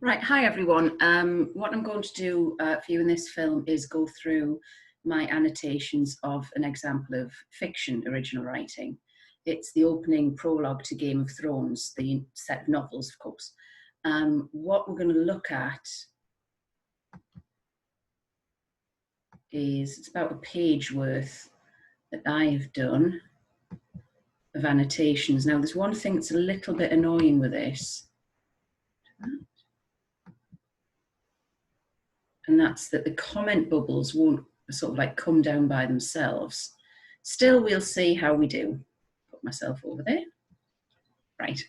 Right, hi everyone. What I'm going to do for you in this film is go through my annotations of an example of fiction original writing. It's the opening prologue to Game of Thrones, the set of novels, of course. What we're going to look at is, it's about a page worth that I've done of annotations. Now, there's one thing that's a little bit annoying with this. And that's that the comment bubbles won't sort of like come down by themselves. Still, we'll see how we do. Put myself over there. Right.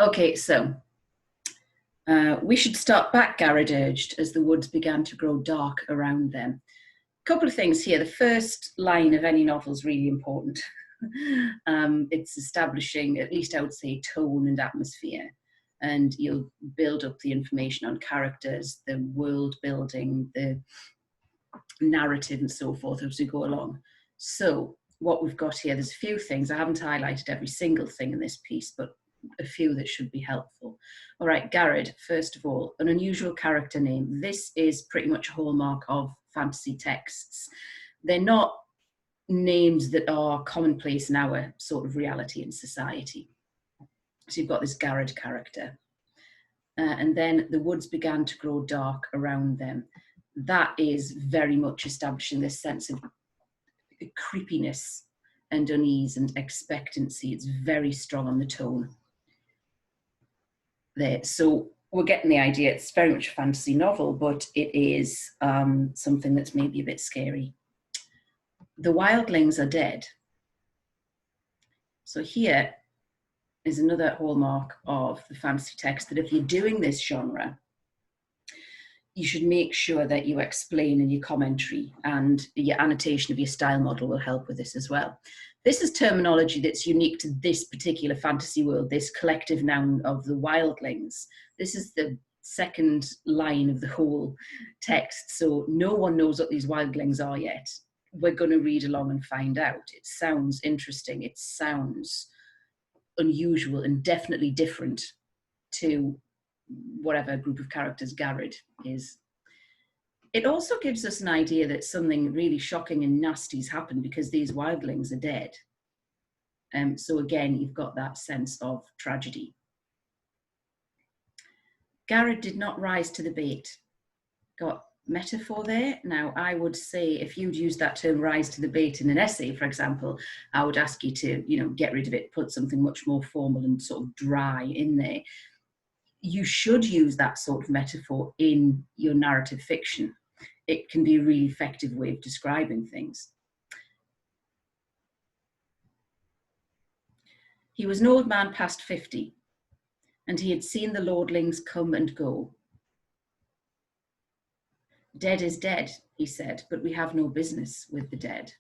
Okay, so we should start back, Garrett urged, as the woods began to grow dark around them. A couple of things here. The first line of any novel is really important. It's establishing, at least I would say, tone and atmosphere. And you'll build up the information on characters, the world building, the narrative and so forth as we go along. So what we've got here, there's a few things. I haven't highlighted every single thing in this piece, but a few that should be helpful. All right, Garrett, first of all, an unusual character name. This is pretty much a hallmark of fantasy texts. They're not names that are commonplace in our sort of reality and society. So you've got this Garrett character. And then the woods began to grow dark around them. That is very much establishing this sense of creepiness and unease and expectancy. It's very strong on the tone there. So we're getting the idea. It's very much a fantasy novel, but it is something that's maybe a bit scary. The wildlings are dead. So here is another hallmark of the fantasy text, that if you're doing this genre, you should make sure that you explain in your commentary, and your annotation of your style model will help with this as well. This is terminology that's unique to this particular fantasy world, this collective noun of the wildlings. This is the second line of the whole text, so no one knows what these wildlings are yet. We're going to read along and find out. It sounds interesting. It sounds unusual and definitely different to whatever group of characters Garrett is. It also gives us an idea that something really shocking and nasty's happened because these wildlings are dead. So again, you've got that sense of tragedy. Garrett did not rise to the bait. Got metaphor there. Now, I would say if you'd use that term rise to the bait in an essay, for example, I would ask you to, get rid of it, put something much more formal and sort of dry in there. You should use that sort of metaphor in your narrative fiction. It can be a really effective way of describing things. He was an old man past 50, and he had seen the lordlings come and go. Dead is dead, he said, but we have no business with the dead.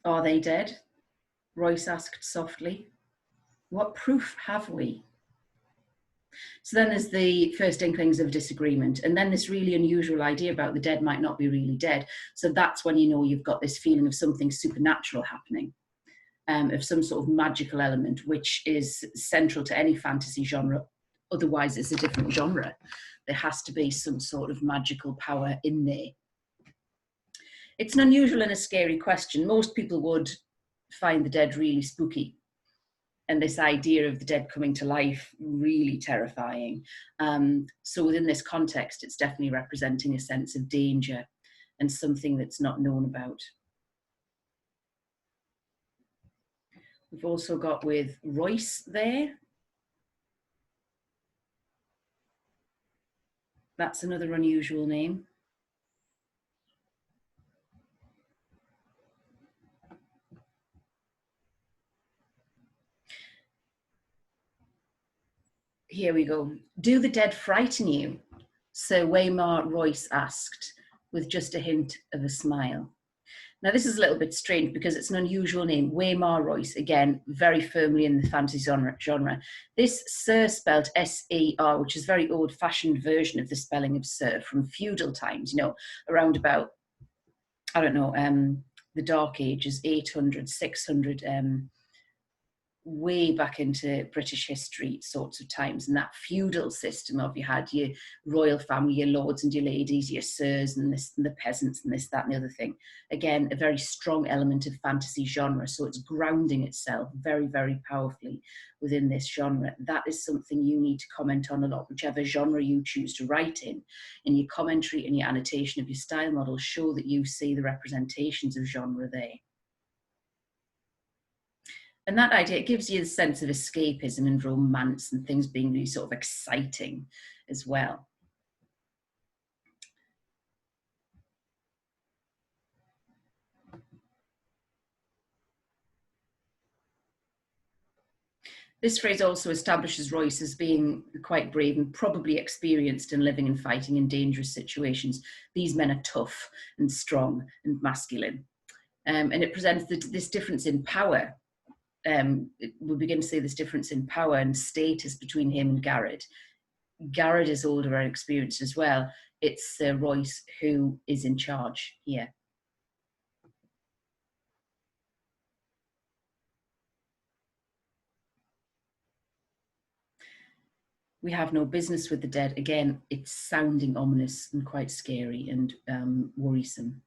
Are they dead? Royce asked softly. What proof have we? So then there's the first inklings of disagreement, and then this really unusual idea about the dead might not be really dead. So that's when you know you've got this feeling of something supernatural happening, of some sort of magical element, which is central to any fantasy genre. Otherwise, it's a different genre. There has to be some sort of magical power in there. It's an unusual and a scary question. Most people would find the dead really spooky, and this idea of the dead coming to life really terrifying. So within this context, it's definitely representing a sense of danger and something that's not known about. We've also got with Royce there. That's another unusual name. Here we go. Do the dead frighten you? Sir Waymar Royce asked, with just a hint of a smile. Now, this is a little bit strange because it's an unusual name. Waymar Royce, again, very firmly in the fantasy genre. This Sir spelled S-E-R, which is a very old-fashioned version of the spelling of Sir from feudal times, around about, I don't know, the Dark Ages, 800, 600, way back into British history sorts of times, and that feudal system of you had your royal family, your lords and your ladies, your sirs and this and the peasants and this, that and the other thing. Again, a very strong element of fantasy genre, so it's grounding itself very, very powerfully within this genre. That is something you need to comment on a lot, whichever genre you choose to write in your commentary and your annotation of your style model. Show that you see the representations of genre there. And that idea, it gives you the sense of escapism and romance and things being really sort of exciting as well. This phrase also establishes Royce as being quite brave and probably experienced in living and fighting in dangerous situations. These men are tough and strong and masculine. And it presents this difference in power. We begin to see this difference in power and status between him and Garrett. Garrett is older and experienced as well. It's Royce who is in charge here. We have no business with the dead. Again, it's sounding ominous and quite scary and worrisome.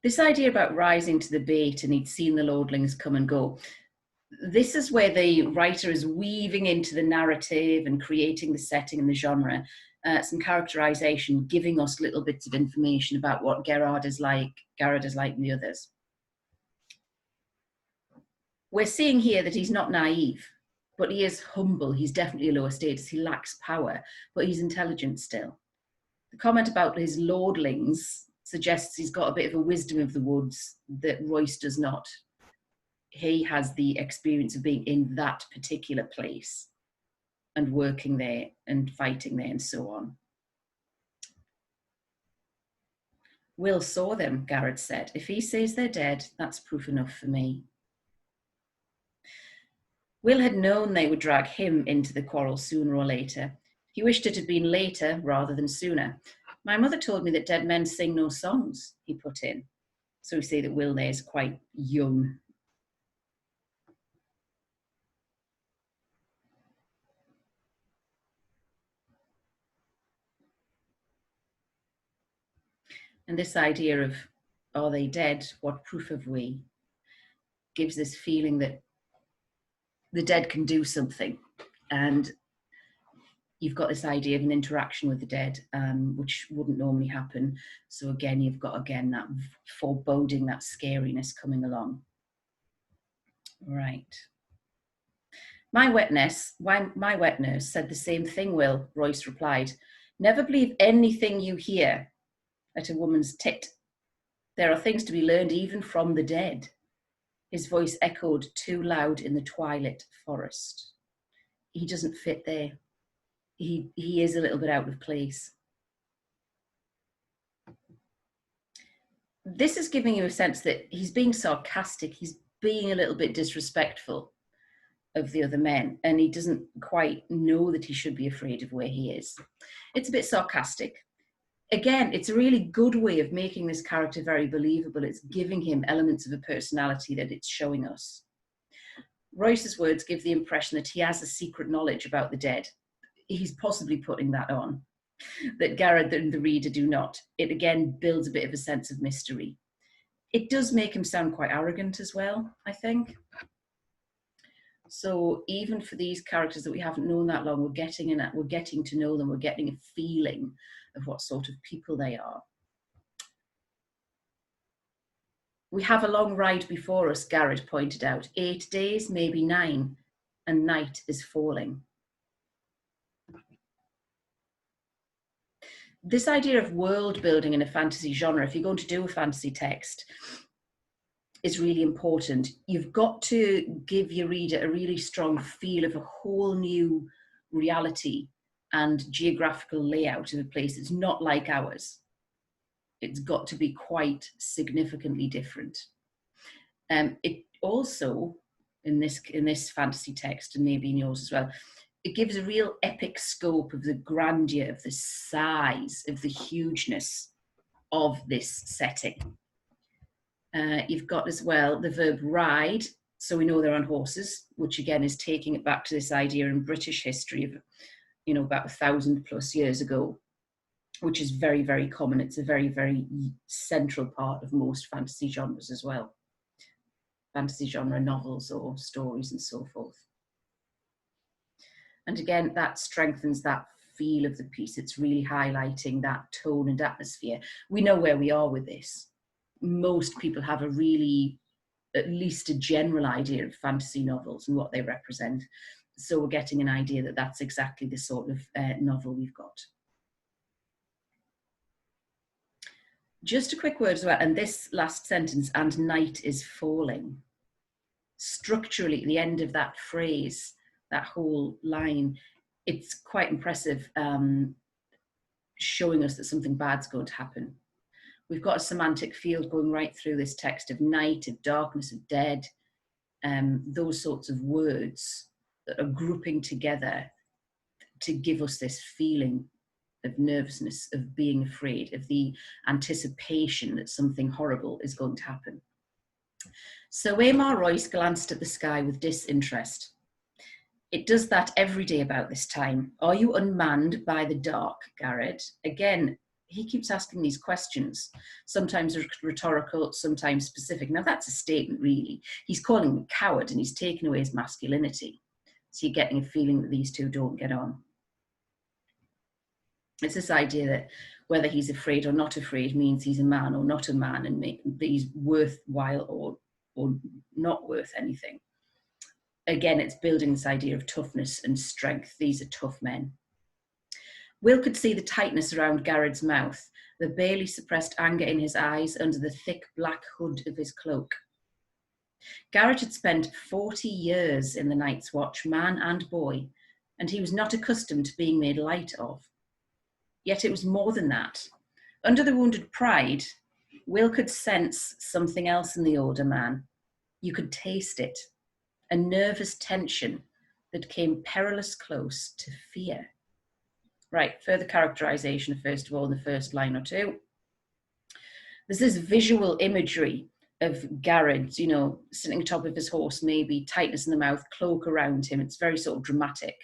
This idea about rising to the bait and he'd seen the lordlings come and go. This is where the writer is weaving into the narrative and creating the setting and the genre, some characterization, giving us little bits of information about what Garrett is like and the others. We're seeing here that he's not naive, but he is humble. He's definitely a lower status. He lacks power, but he's intelligent still. The comment about his lordlings suggests he's got a bit of a wisdom of the woods that Royce does not. He has the experience of being in that particular place and working there and fighting there and so on. Will saw them, Garrett said. If he says they're dead, that's proof enough for me. Will had known they would drag him into the quarrel sooner or later. He wished it had been later rather than sooner. My mother told me that dead men sing no songs, he put in. So we say that Will there is quite young. And this idea of, are they dead? What proof have we? Gives this feeling that the dead can do something. And you've got this idea of an interaction with the dead, which wouldn't normally happen. So again, you've got, that foreboding, that scariness coming along. Right. My wet nurse said the same thing, Will, Royce replied. Never believe anything you hear at a woman's tit. There are things to be learned even from the dead. His voice echoed too loud in the twilit forest. He doesn't fit there. He is a little bit out of place. This is giving you a sense that he's being sarcastic. He's being a little bit disrespectful of the other men, and he doesn't quite know that he should be afraid of where he is. It's a bit sarcastic. Again, it's a really good way of making this character very believable. It's giving him elements of a personality that it's showing us. Royce's words give the impression that he has a secret knowledge about the dead. He's possibly putting that on, that Garrett and the reader do not. It again builds a bit of a sense of mystery. It does make him sound quite arrogant as well, I think. So even for these characters that we haven't known that long, we're getting to know them, we're getting a feeling of what sort of people they are. We have a long ride before us, Garrett pointed out. 8 days, maybe 9, and night is falling. This idea of world building in a fantasy genre, if you're going to do a fantasy text, is really important. You've got to give your reader a really strong feel of a whole new reality and geographical layout of a place that's not like ours. It's got to be quite significantly different. It also, in this fantasy text, and maybe in yours as well, it gives a real epic scope of the grandeur, of the size, of the hugeness of this setting. You've got as well the verb ride, so we know they're on horses, which again is taking it back to this idea in British history of, you know, about 1,000+ years ago, which is very, very common. It's a very, very central part of most fantasy genres as well. Fantasy genre novels or stories and so forth. And again, that strengthens that feel of the piece. It's really highlighting that tone and atmosphere. We know where we are with this. Most people have a really, at least a general idea of fantasy novels and what they represent. So we're getting an idea that that's exactly the sort of novel we've got. Just a quick word as well, and this last sentence, and night is falling. Structurally, at the end of that phrase, that whole line, it's quite impressive, showing us that something bad's going to happen. We've got a semantic field going right through this text of night, of darkness, of dead, those sorts of words that are grouping together to give us this feeling of nervousness, of being afraid, of the anticipation that something horrible is going to happen. So Aymar Royce glanced at the sky with disinterest. It does that every day about this time. Are you unmanned by the dark, Garrett? Again, he keeps asking these questions, sometimes rhetorical, sometimes specific. Now that's a statement, really. He's calling him a coward and he's taken away his masculinity. So you're getting a feeling that these two don't get on. It's this idea that whether he's afraid or not afraid means he's a man or not a man, and that he's worthwhile or not worth anything. Again, it's building this idea of toughness and strength. These are tough men. Will could see the tightness around Garrett's mouth, the barely suppressed anger in his eyes under the thick black hood of his cloak. Garrett had spent 40 years in the Night's Watch, man and boy, and he was not accustomed to being made light of. Yet it was more than that. Under the wounded pride, Will could sense something else in the older man. You could taste it, a nervous tension that came perilously close to fear. Right, further characterization, first of all, in the first line or two. There's this visual imagery of Garrett, you know, sitting on top of his horse, maybe tightness in the mouth, cloak around him. It's very sort of dramatic.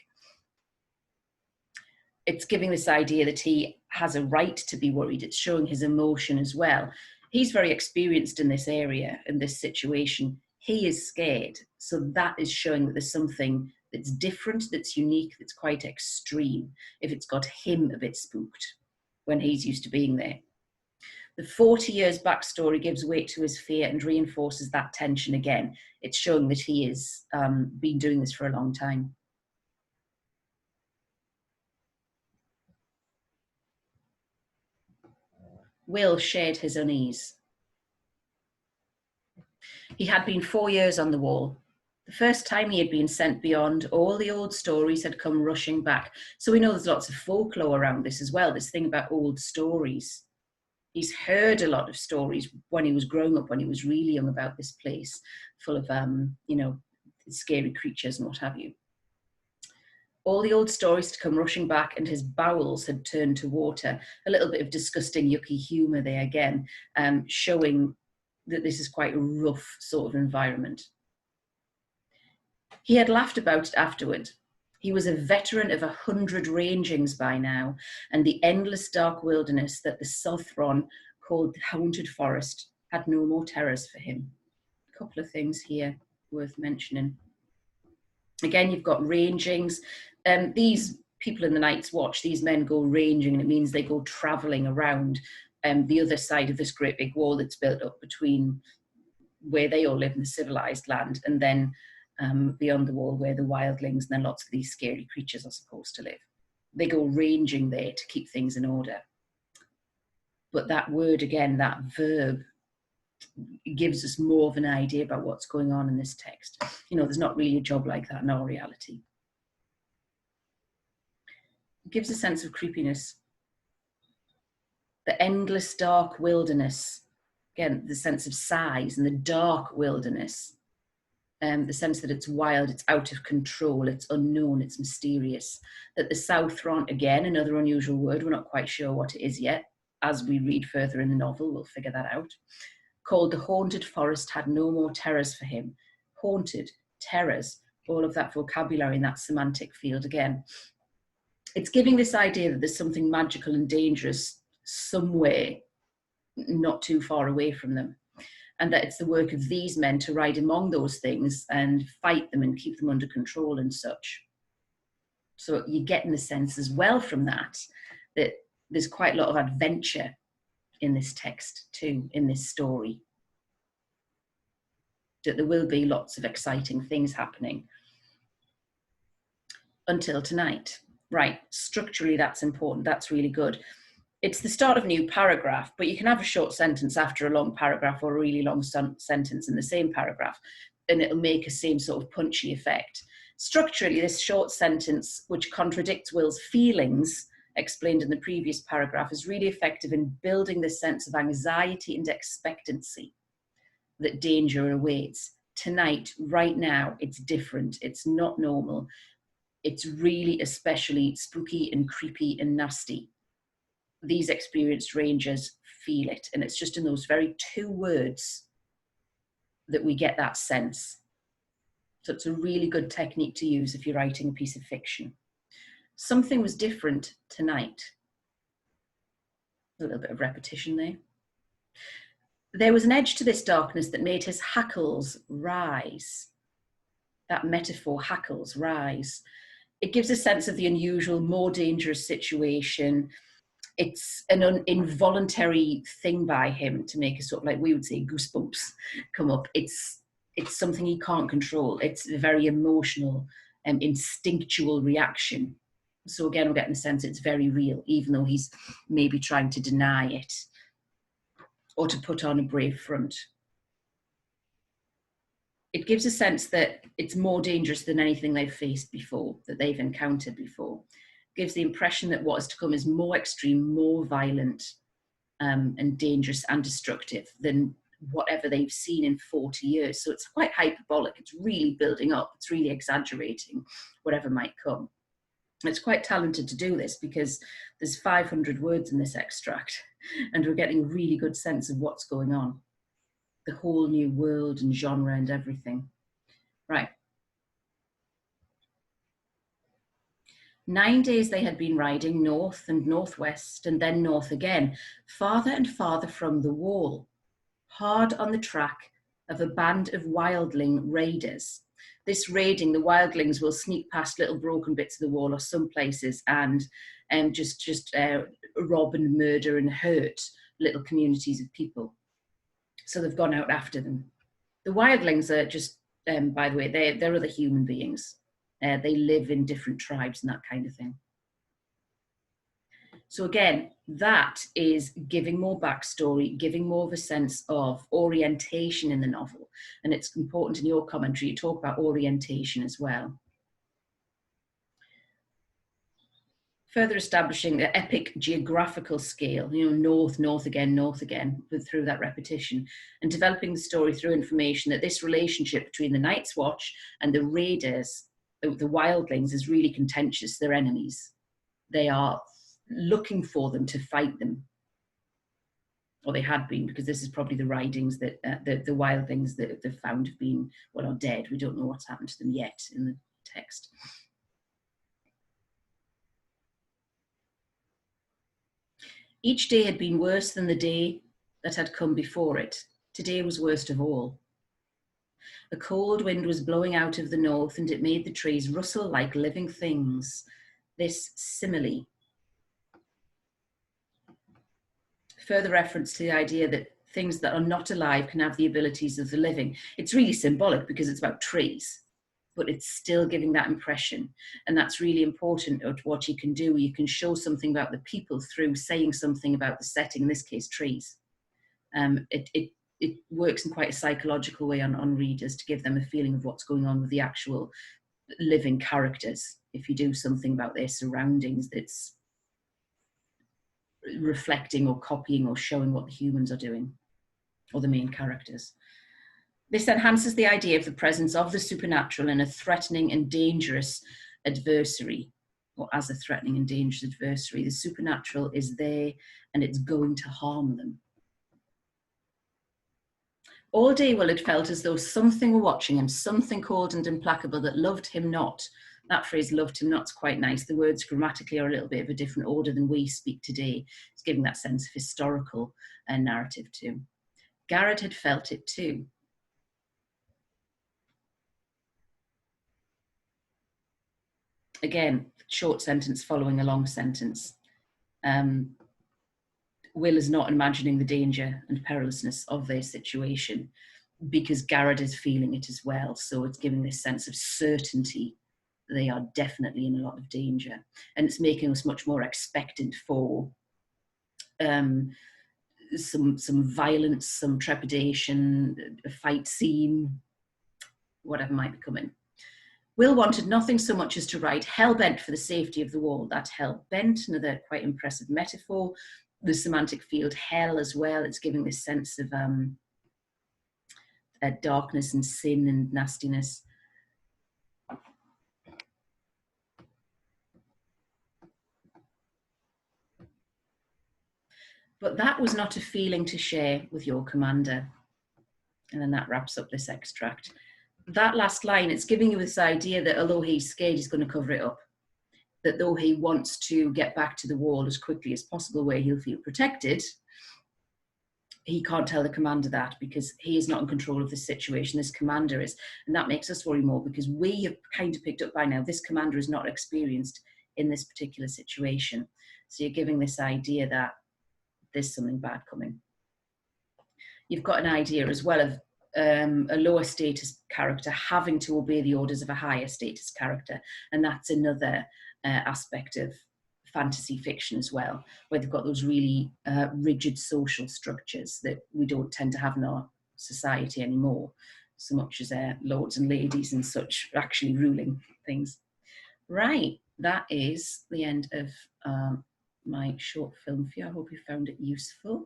It's giving this idea that he has a right to be worried. It's showing his emotion as well. He's very experienced in this area, in this situation. He is scared. So that is showing that there's something that's different, that's unique, that's quite extreme, if it's got him a bit spooked when he's used to being there. The 40 years backstory gives weight to his fear and reinforces that tension again. It's showing that he has been doing this for a long time. Will shared his unease. He had been 4 years on the wall. The first time he had been sent beyond, all the old stories had come rushing back. So we know there's lots of folklore around this as well, this thing about old stories. He's heard a lot of stories when he was growing up, when he was really young, about this place full of, you know, scary creatures and what have you. All the old stories had come rushing back and his bowels had turned to water. A little bit of disgusting, yucky humour there again, showing that this is quite a rough sort of environment. He had laughed about it afterward. He was a veteran of 100 rangings by now, and the endless dark wilderness that the Southron called the Haunted Forest had no more terrors for him. A couple of things here worth mentioning. Again, you've got rangings. These people in the Night's Watch, these men go ranging, and it means they go travelling around the other side of this great big wall that's built up between where they all live in the civilized land and then beyond the wall where the wildlings and then lots of these scary creatures are supposed to live. They go ranging there to keep things in order. But that word again, that verb, gives us more of an idea about what's going on in this text. You know, there's not really a job like that in our reality. It gives a sense of creepiness. The endless dark wilderness, again, the sense of size and the dark wilderness. the sense that it's wild, it's out of control, it's unknown, it's mysterious. That the Southron, again, another unusual word, we're not quite sure what it is yet. As we read further in the novel, we'll figure that out. Called the haunted forest had no more terrors for him. Haunted, terrors, all of that vocabulary in that semantic field again. It's giving this idea that there's something magical and dangerous somewhere not too far away from them, and that it's the work of these men to ride among those things and fight them and keep them under control and such. So you're getting the sense as well from that there's quite a lot of adventure in this text too, in this story. That there will be lots of exciting things happening until tonight. Right, structurally that's important, that's really good. It's the start of a new paragraph, but you can have a short sentence after a long paragraph or a really long sentence in the same paragraph, and it'll make a same sort of punchy effect. Structurally, this short sentence, which contradicts Will's feelings, explained in the previous paragraph, is really effective in building this sense of anxiety and expectancy that danger awaits. Tonight, right now, it's different. It's not normal. It's really especially spooky and creepy and nasty. These experienced rangers feel it. And it's just in those very two words that we get that sense. So it's a really good technique to use if you're writing a piece of fiction. Something was different tonight. A little bit of repetition there. There was an edge to this darkness that made his hackles rise. That metaphor, hackles, rise. It gives a sense of the unusual, more dangerous situation. It's an involuntary thing by him to make a sort of, like we would say, goosebumps come up. It's something he can't control. It's a very emotional and instinctual reaction. So again, we're getting the sense it's very real, even though he's maybe trying to deny it or to put on a brave front. It gives a sense that it's more dangerous than anything they've faced before, that they've encountered before. Gives the impression that what is to come is more extreme, more violent, and dangerous and destructive than whatever they've seen in 40 years. So it's quite hyperbolic. It's really building up. It's really exaggerating whatever might come. It's quite talented to do this because there's 500 words in this extract and we're getting a really good sense of what's going on. The whole new world and genre and everything. Right. 9 days they had been riding north and northwest and then north again, farther and farther from the wall, hard on the track of a band of wildling raiders. This raiding, the wildlings will sneak past little broken bits of the wall or some places and just rob and murder and hurt little communities of people. So they've gone out after them. The wildlings are just, by the way, they're other human beings. They live in different tribes and that kind of thing. So again, that is giving more backstory, giving more of a sense of orientation in the novel. And it's important in your commentary, you talk about orientation as well. Further establishing the epic geographical scale, north, north again, through that repetition, and developing the story through information that this relationship between the Night's Watch and the raiders, the wildlings, is really contentious. They're enemies. They are looking for them to fight them, or they had been, because this is probably the ridings that the wildlings that they've found have been, well, are dead. We don't know what's happened to them yet in the text. Each day had been worse than the day that had come before it. Today was worst of all. A cold wind was blowing out of the north, and it made the trees rustle like living things. This simile. Further reference to the idea that things that are not alive can have the abilities of the living. It's really symbolic because it's about trees, but it's still giving that impression. And that's really important at what you can do. You can show something about the people through saying something about the setting, in this case, trees. It works in quite a psychological way on readers to give them a feeling of what's going on with the actual living characters. If you do something about their surroundings that's reflecting or copying or showing what the humans are doing, or the main characters. This enhances the idea of the presence of the supernatural in a threatening and dangerous adversary, or as a threatening and dangerous adversary. The supernatural is there and it's going to harm them. All day Will had felt as though something were watching him, something cold and implacable that loved him not. That phrase, loved him not, is quite nice. The words grammatically are a little bit of a different order than we speak today. It's giving that sense of historical narrative too. Garrett had felt it too. Again, short sentence following a long sentence. Will is not imagining the danger and perilousness of their situation because Garrett is feeling it as well. So it's giving this sense of certainty. They are definitely in a lot of danger. And it's making us much more expectant for some violence, some trepidation, a fight scene, whatever might be coming. Will wanted nothing so much as to write hell-bent for the safety of the wall. That hell-bent, another quite impressive metaphor. The semantic field hell as well. It's giving this sense of darkness and sin and nastiness. But that was not a feeling to share with your commander. And then that wraps up this extract. That last line, it's giving you this idea that although he's scared, he's going to cover it up. That though he wants to get back to the wall as quickly as possible where he'll feel protected, he can't tell the commander that because he is not in control of the situation. This commander is. And that makes us worry more because we have kind of picked up by now, this commander is not experienced in this particular situation. So you're giving this idea that there's something bad coming. You've got an idea as well of a lower status character having to obey the orders of a higher status character. And that's another aspect of fantasy fiction as well, where they've got those really rigid social structures that we don't tend to have in our society anymore, so much as lords and ladies and such actually ruling things. Right, that is the end of my short film for you. I hope you found it useful.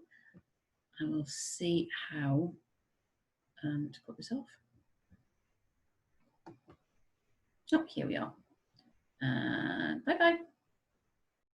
I will see how to put this off. Oh, here we are. Bye-bye.